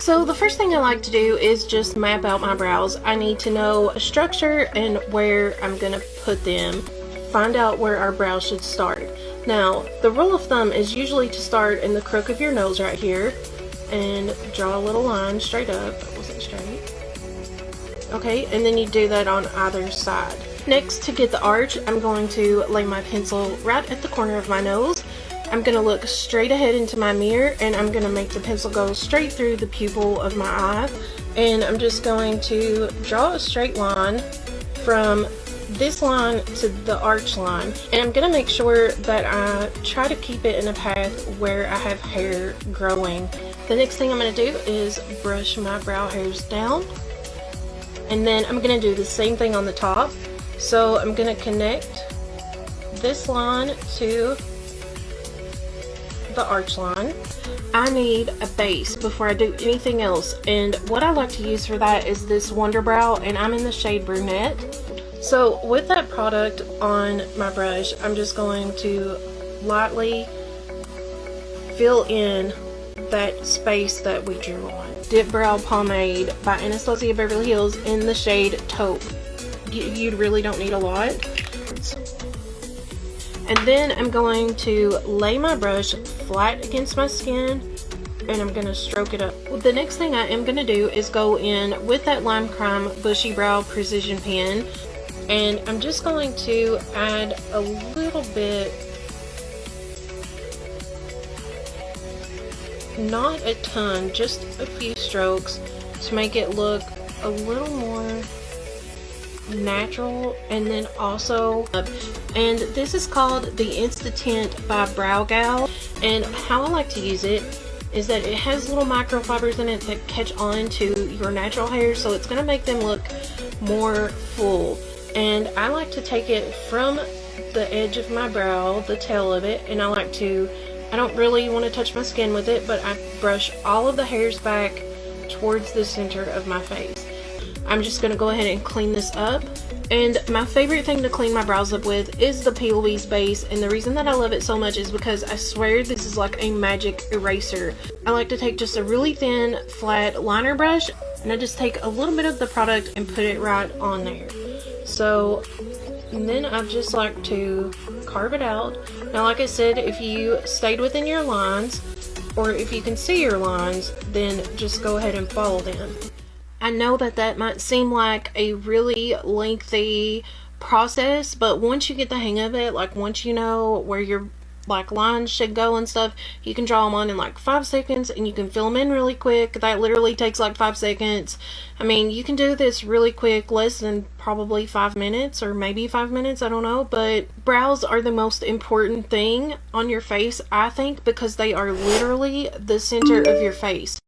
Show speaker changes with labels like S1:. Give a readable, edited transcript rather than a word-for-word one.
S1: So the first thing I like to do is just map out my brows. I need to know a structure and where I'm gonna put them. Find out where our brows should start. Now, the rule of thumb is usually to start in the crook of your nose right here and draw a little line straight up. That wasn't straight. Okay, and then you do that on either side. Next, to get the arch, I'm going to lay my pencil right at the corner of my nose. I'm going to look straight ahead into my mirror, and I'm going to make the pencil go straight through the pupil of my eye. And I'm just going to draw a straight line from this line to the arch line. And I'm going to make sure that I try to keep it in a path where I have hair growing. The next thing I'm going to do is brush my brow hairs down. And then I'm going to do the same thing on the top. So I'm going to connect this line to the arch line. I need a base before I do anything else, and what I like to use for that is this Wonder Brow, and I'm in the shade Brunette. So with that product on my brush, I'm just going to lightly fill in that space that we drew on. Dip Brow Pomade by Anastasia Beverly Hills in the shade Taupe. You really don't need a lot. And then I'm going to lay my brush flat against my skin, and I'm going to stroke it up. The next thing I am going to do is go in with that Lime Crime Bushy Brow Precision Pen, and I'm just going to add a little bit, not a ton, just a few strokes to make it look a little more natural. And then also, and this is called the Insta Tint by Brow Gal, and how I like to use it is that it has little microfibers in it that catch on to your natural hair, so it's going to make them look more full. And I like to take it from the edge of my brow, the tail of it, and I don't really want to touch my skin with it, but I brush all of the hairs back towards the center of my face. I'm just going to go ahead and clean this up. And my favorite thing to clean my brows up with is the P. Louise base, and the reason that I love it so much is because I swear this is like a magic eraser. I like to take just a really thin flat liner brush, and I just take a little bit of the product and put it right on there. So, and then I just like to carve it out. Now, like I said, if you stayed within your lines, or if you can see your lines, then just go ahead and follow them. I know that that might seem like a really lengthy process, but once you get the hang of it, like once you know where your like lines should go and stuff, you can draw them on in like 5 seconds, and you can fill them in really quick. That literally takes like 5 seconds. I mean, you can do this really quick, less than probably 5 minutes, or maybe 5 minutes, I don't know. But brows are the most important thing on your face, I think, because they are literally the center of your face.